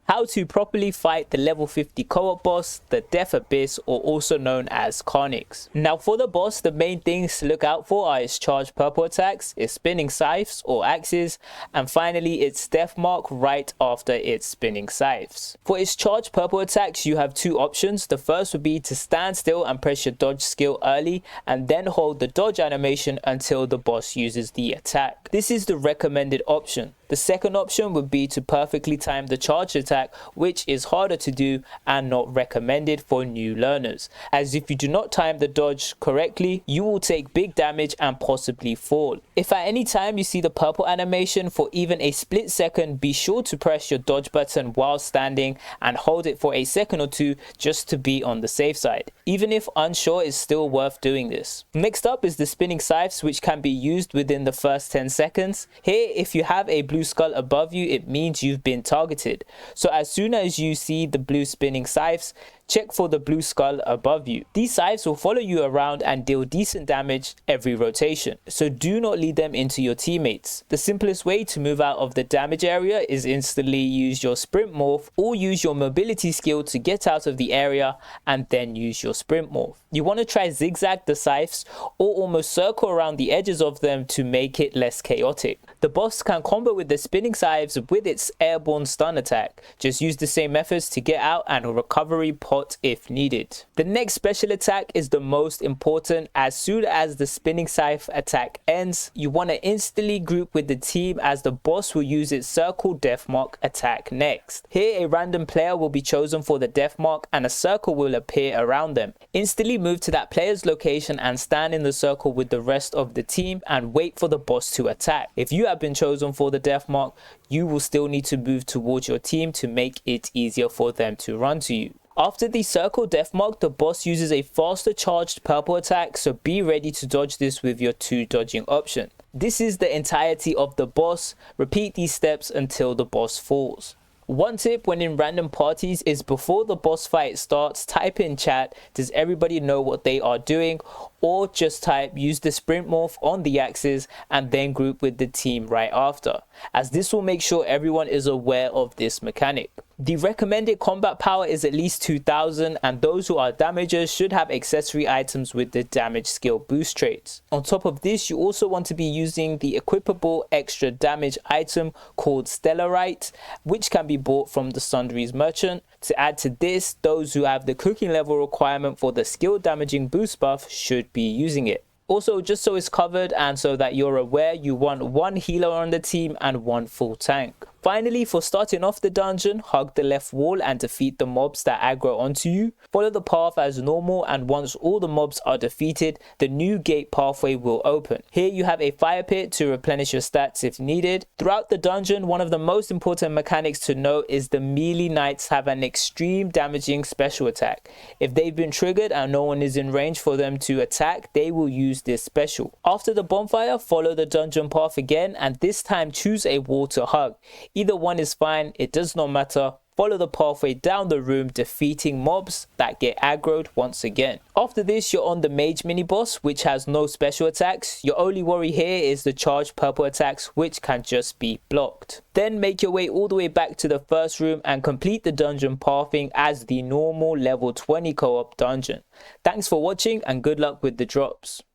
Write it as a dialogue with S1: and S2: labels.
S1: How to properly fight the level 50 co-op boss, the Death Abyss, or also known as Karnix. Now for the boss, the main things to look out for are its charged purple attacks, its spinning scythes or axes, and finally its death mark right after its spinning scythes. For its charged purple attacks, you have two options. The first would be to stand still and press your dodge skill early and then hold the dodge animation until the boss uses the attack. This is the recommended option. The second option would be to perfectly time the charge attack, which is harder to do and not recommended for new learners, as if you do not time the dodge correctly, you will take big damage and possibly fall. If at any time you see the purple animation for even a split second, be sure to press your dodge button while standing and hold it for a second or two just to be on the safe side. Even if unsure, it's still worth doing this. Next up is the spinning scythes, which can be used within the first 10 seconds. Here, if you have a blue skull above you, it means you've been targeted. So as soon as you see the blue spinning scythes, check for the blue skull above you. These scythes will follow you around and deal decent damage every rotation, so do not lead them into your teammates. The simplest way to move out of the damage area is instantly use your sprint morph or use your mobility skill to get out of the area and then use your sprint morph. You want to try zigzag the scythes or almost circle around the edges of them to make it less chaotic. The boss can combo with the spinning scythes with its airborne stun attack. Just use the same methods to get out and a recovery pot if needed. The next special attack is the most important. As soon as the spinning scythe attack ends, you want to instantly group with the team as the boss will use its circle death mark attack next. Here a random player will be chosen for the death mark and a circle will appear around them. Instantly move to that player's location and stand in the circle with the rest of the team and wait for the boss to attack. If you have been chosen for the death mark, you will still need to move towards your team to make it easier for them to run to you. After the circle death mark, the boss uses a faster charged purple attack, so be ready to dodge this with your 2 dodging option. This is the entirety of the boss. Repeat these steps until the boss falls. One tip when in random parties is before the boss fight starts, type in chat, does everybody know what they are doing? Or just type use the sprint morph on the axes and then group with the team right after, as this will make sure everyone is aware of this mechanic. The recommended combat power is at least 2000 and those who are damagers should have accessory items with the damage skill boost traits. On top of this, you also want to be using the equipable extra damage item called Stellarite, which can be bought from the Sundries merchant. To add to this, those who have the cooking level requirement for the skill damaging boost buff should be using it. Also, just so it's covered and so that you're aware, you want 1 healer on the team and 1 full tank. Finally, for starting off the dungeon, hug the left wall and defeat the mobs that aggro onto you. Follow the path as normal and once all the mobs are defeated, the new gate pathway will open. Here you have a fire pit to replenish your stats if needed. Throughout the dungeon, one of the most important mechanics to note is the melee knights have an extreme damaging special attack. If they've been triggered and no one is in range for them to attack, they will use this special. After the bonfire, follow the dungeon path again and this time choose a wall to hug. Either one is fine, it does not matter. Follow the pathway down the room, defeating mobs that get aggroed once again. After this, you're on the mage mini boss, which has no special attacks. Your only worry here is the charged purple attacks, which can just be blocked. Then make your way all the way back to the first room and complete the dungeon pathing as the normal level 20 co-op dungeon. Thanks for watching and good luck with the drops.